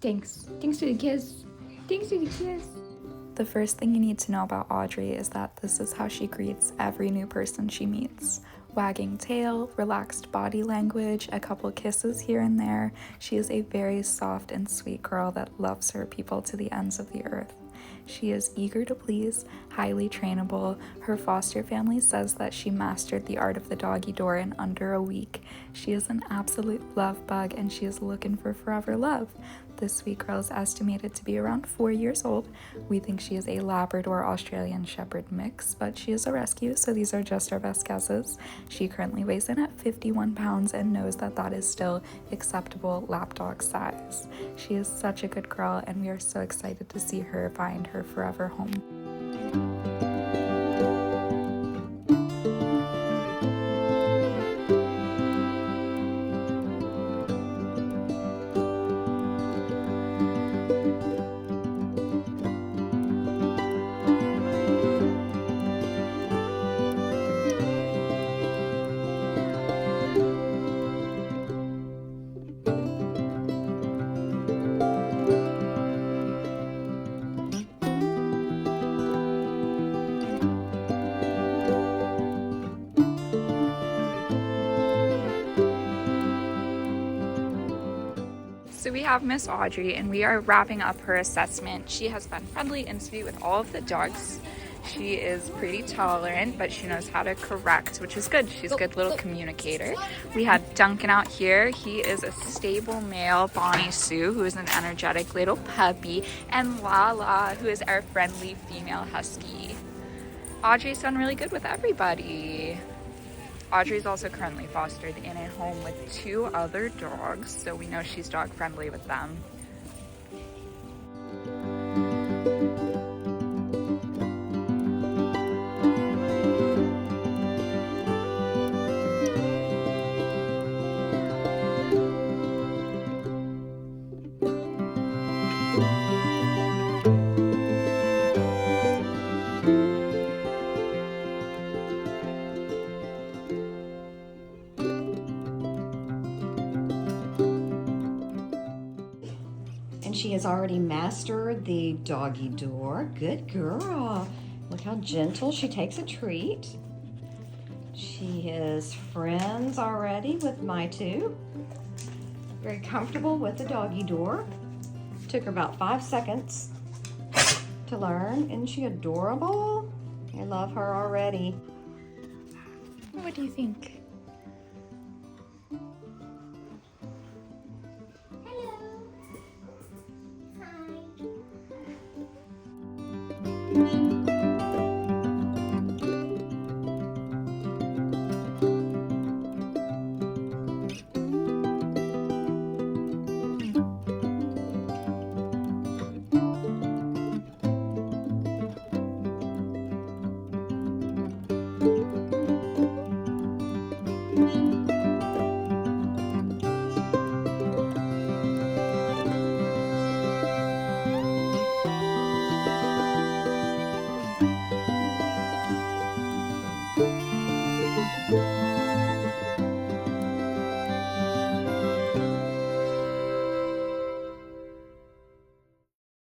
Thanks. Thanks to the kiss. Thanks to the kiss. The first thing you need to know about Audrey is that this is how she greets every new person she meets. Wagging tail, relaxed body language, a couple kisses here and there. She is a very soft and sweet girl that loves her people to the ends of the earth. She is eager to please, highly trainable. Her foster family says that she mastered the art of the doggy door in under a week. She is an absolute love bug and she is looking for forever love. This sweet girl is estimated to be around 4 years old. We think she is a Labrador Australian Shepherd mix, but she is a rescue, so these are just our best guesses. She currently weighs in at 51 pounds and knows that that is still acceptable lapdog size. She is such a good girl and we are so excited to see her find her forever home. So we have Miss Audrey and we are wrapping up her assessment. She has been friendly and sweet with all of the dogs. She is pretty tolerant, but she knows how to correct, which is good. She's a good little communicator. We had Duncan out here. He is a stable male Bonnie Sue, who is an energetic little puppy, and Lala, who is our friendly female husky. Audrey's done really good with everybody. Audrey's also currently fostered in a home with 2 other dogs, so we know she's dog friendly with them. She has already mastered the doggy door. Good girl. Look how gentle she takes a treat. She is friends already with my 2. Very comfortable with the doggy door. Took her about 5 seconds to learn. Isn't she adorable? I love her already. What do you think?